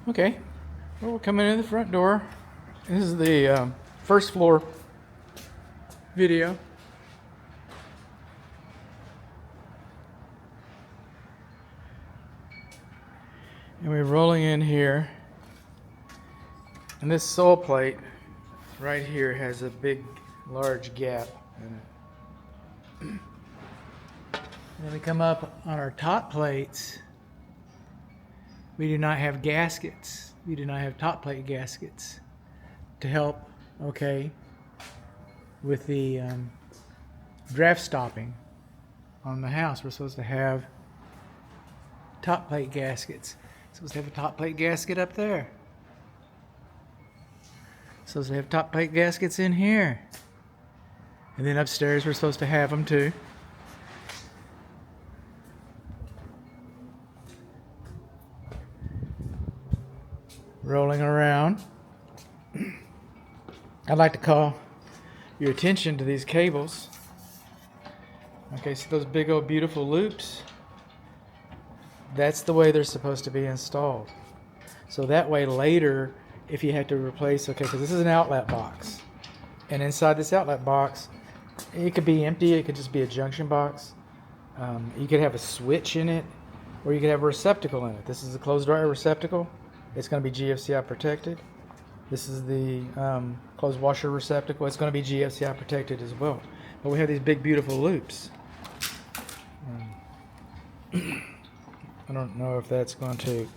Okay, well, we're coming in the front door. This is the first floor video. And we're rolling in here. And this sole plate right here has a big, large gap in it. Then we come up on our top plates. We do not have gaskets. We do not have top plate gaskets to help, okay, with the draft stopping on the house. We're supposed to have top plate gaskets. Supposed to have a top plate gasket up there. Supposed to have top plate gaskets in here. And then upstairs we're supposed to have them too. Rolling around. I'd like to call your attention to these cables. Okay, so those big old beautiful loops, that's the way they're supposed to be installed. So that way later, if you have to replace, okay, because this is an outlet box. And inside this outlet box, it could be empty, it could just be a junction box. You could have a switch in it, or you could have a receptacle in it. This is a closed dryer receptacle. It's going to be GFCI protected. This is the closed washer receptacle. It's going to be GFCI protected as well. But we have these big, beautiful loops. I don't know if that's going to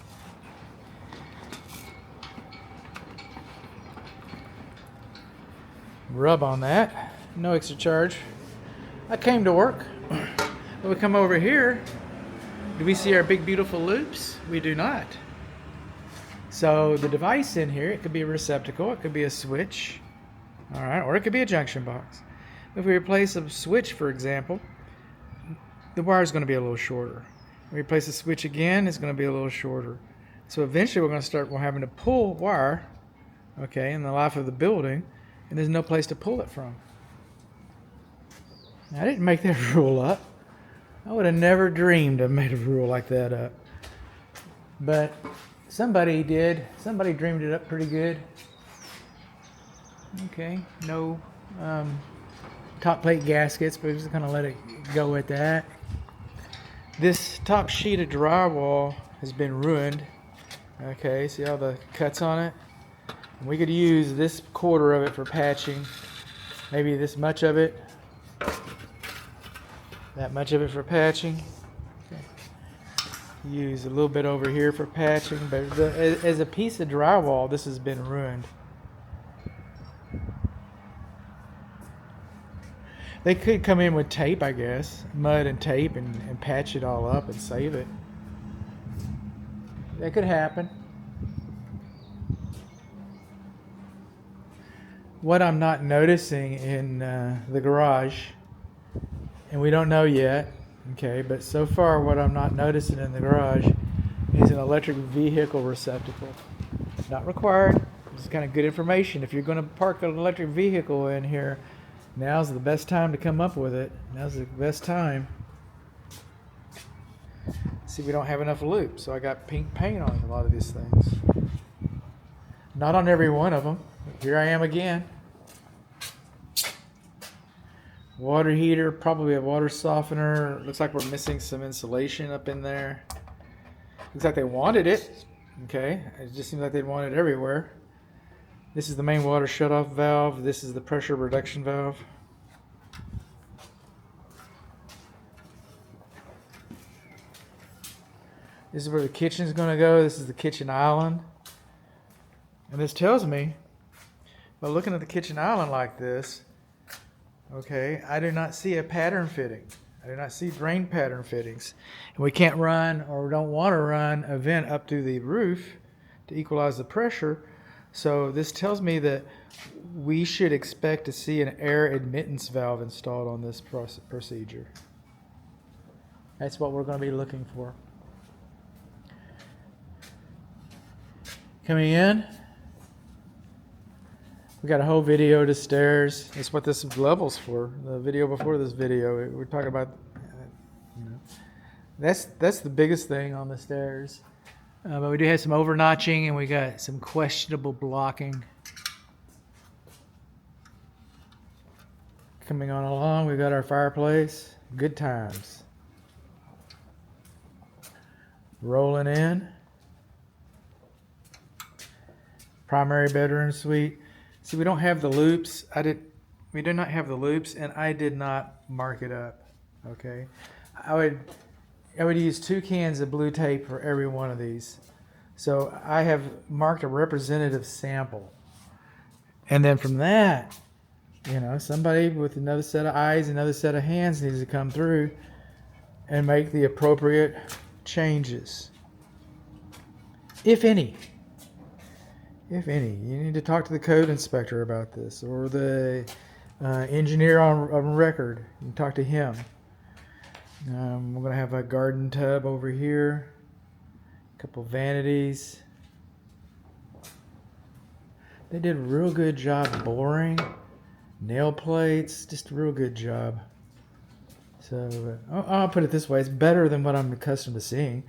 rub on that. No extra charge. I came to work. When we come over here, do we see our big, beautiful loops? We do not. So the device in here, it could be a receptacle, it could be a switch, all right, or it could be a junction box. If we replace a switch, for example, the wire is going to be a little shorter. If we replace the switch again, it's going to be a little shorter. So eventually we're going to start having to pull wire, okay, in the life of the building, and there's no place to pull it from. Now, I didn't make that rule up. I would have never dreamed of made a rule like that up. But somebody did. Somebody dreamed it up pretty good. Okay, no top plate gaskets, but we're just gonna let it go with that. This top sheet of drywall has been ruined. Okay, see all the cuts on it? And we could use this quarter of it for patching. Maybe this much of it. That much of it for patching. Use a little bit over here for patching, but as a piece of drywall, this has been ruined. They could come in with tape, I guess, mud and tape, and patch it all up and save it. That could happen. What I'm not noticing in the garage, and we don't know yet, okay, but so far what I'm not noticing in the garage is an electric vehicle receptacle. Not required. It's kind of good information. If you're going to park an electric vehicle in here, now's the best time to come up with it. Now's the best time. See, we don't have enough loops, so I got pink paint on a lot of these things. Not on every one of them. Here I am again. Water heater, probably a water softener. Looks like we're missing some insulation up in there. Looks like they wanted it. Okay, it just seems like they want it everywhere. This is the main water shutoff valve. This is the pressure reduction valve. This is where the kitchen is going to go. This is the kitchen island. And this tells me, by looking at the kitchen island like this, okay, I do not see a pattern fitting. I do not see drain pattern fittings. And we can't run, or don't want to run, a vent up to the roof to equalize the pressure. So this tells me that we should expect to see an air admittance valve installed on this procedure. That's what we're going to be looking for. Coming in, we got a whole video to stairs. That's what this level's for. The video before this video, we're talking about, you know, that's the biggest thing on the stairs. But we do have some over notching and we got some questionable blocking. Coming on along, we got our fireplace. Good times. Rolling in. Primary bedroom suite. See, we don't have the loops. We do not have the loops, and I did not mark it up. Okay, I would use 2 cans of blue tape for every one of these. So I have marked a representative sample, and then from that, you know, somebody with another set of eyes, another set of hands needs to come through and make the appropriate changes, if any. If any. You need to talk to the code inspector about this, or the engineer on record. You can talk to him. We're going to have a garden tub over here, a couple vanities. They did a real good job boring. Nail plates, just a real good job. So I'll put it this way, it's better than what I'm accustomed to seeing.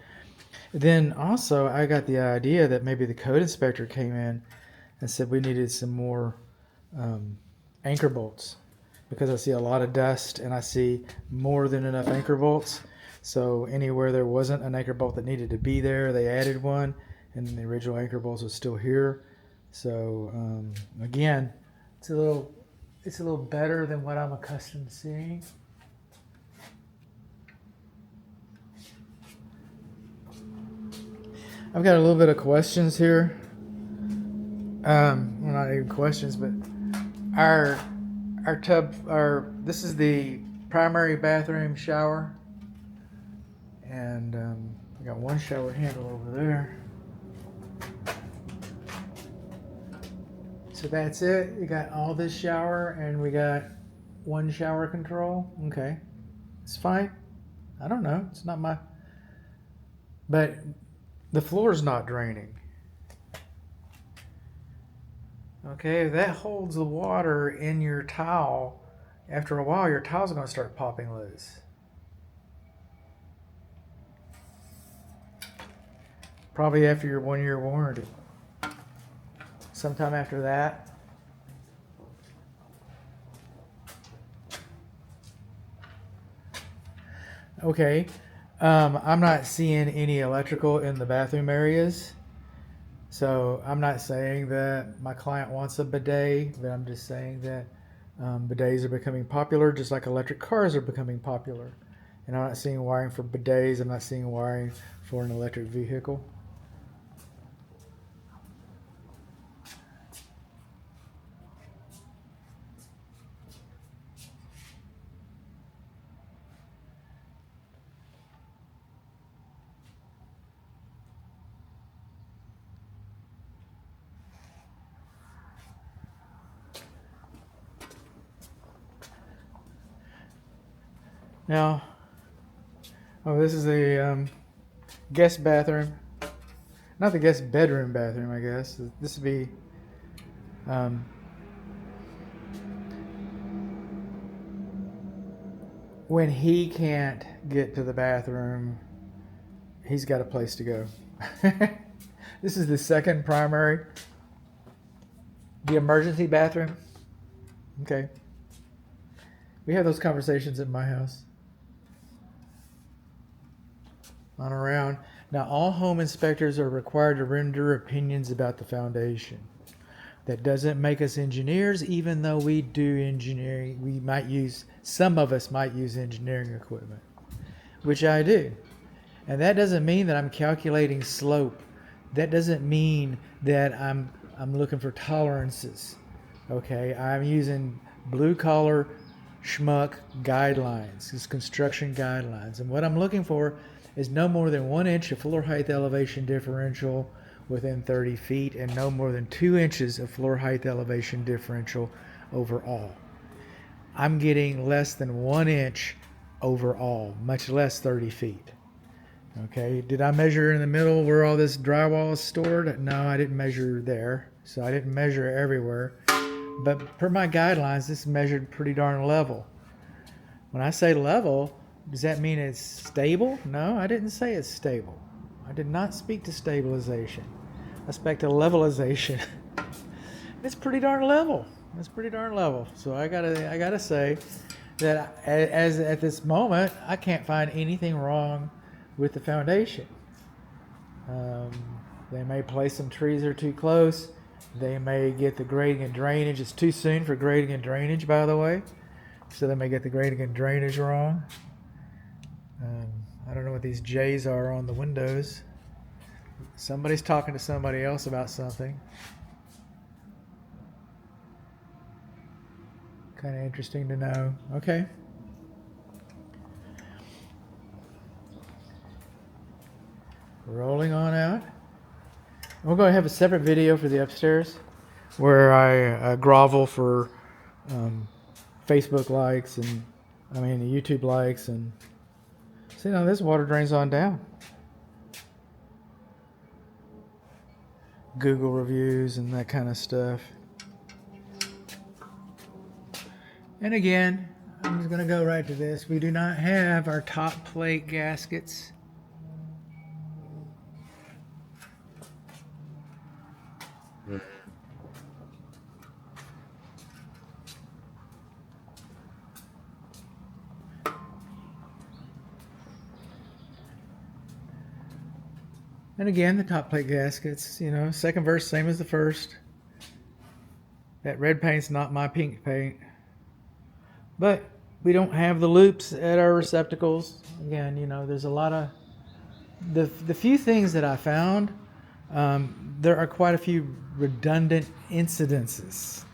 Then also I got the idea that maybe the code inspector came in and said we needed some more anchor bolts, because I see a lot of dust and I see more than enough anchor bolts. So anywhere there wasn't an anchor bolt that needed to be there, they added one, and the original anchor bolts are still here. So again, it's a little better than what I'm accustomed to seeing. I've got a little bit of questions here. Well, not even questions, but our tub, this is the primary bathroom shower, and we got one shower handle over there. So that's it. You got all this shower, and we got one shower control. Okay, it's fine. I don't know. It's not my. But the floor's not draining. Okay, if that holds the water in your towel, after a while your tile's going to start popping loose. Probably after your 1-year warranty. Sometime after that. Okay, I'm not seeing any electrical in the bathroom areas. So I'm not saying that my client wants a bidet, but I'm just saying that bidets are becoming popular, just like electric cars are becoming popular. And I'm not seeing wiring for bidets. I'm not seeing wiring for an electric vehicle. Now, this is the guest bathroom. Not the guest bedroom bathroom, I guess. This would be when he can't get to the bathroom, he's got a place to go. This is the second primary. The emergency bathroom. Okay. We have those conversations at my house. On around. Now, all home inspectors are required to render opinions about the foundation. That doesn't make us engineers, even though we do engineering. Some of us might use engineering equipment, which I do. And that doesn't mean that I'm calculating slope. That doesn't mean that I'm looking for tolerances. Okay, I'm using blue collar schmuck guidelines, it's construction guidelines. And what I'm looking for is no more than 1 inch of floor height elevation differential within 30 feet and no more than 2 inches of floor height elevation differential overall. I'm getting less than 1 inch overall, much less 30 feet. Okay, did I measure in the middle where all this drywall is stored? No, I didn't measure there, so I didn't measure everywhere. But per my guidelines, this is measured pretty darn level. When I say level, does that mean it's stable? No, I didn't say it's stable. I did not speak to stabilization. I spoke to levelization. It's pretty darn level. It's pretty darn level. So I gotta say that as at this moment, I can't find anything wrong with the foundation. They may place some trees that are too close. They may get the grading and drainage. It's too soon for grading and drainage, by the way. So they may get the grading and drainage wrong. I don't know what these J's are on the windows. Somebody's talking to somebody else about something. Kind of interesting to know. Okay. Rolling on out. We're going to have a separate video for the upstairs where I grovel for Facebook likes and YouTube likes, and see, now this water drains on down. Google reviews and that kind of stuff. And again, I'm just going to go right to this. We do not have our top plate gaskets. And again, the top plate gaskets, second verse, same as the first. That red paint's not my pink paint. But we don't have the loops at our receptacles. Again, there's a lot of... The few things that I found, there are quite a few redundant incidences.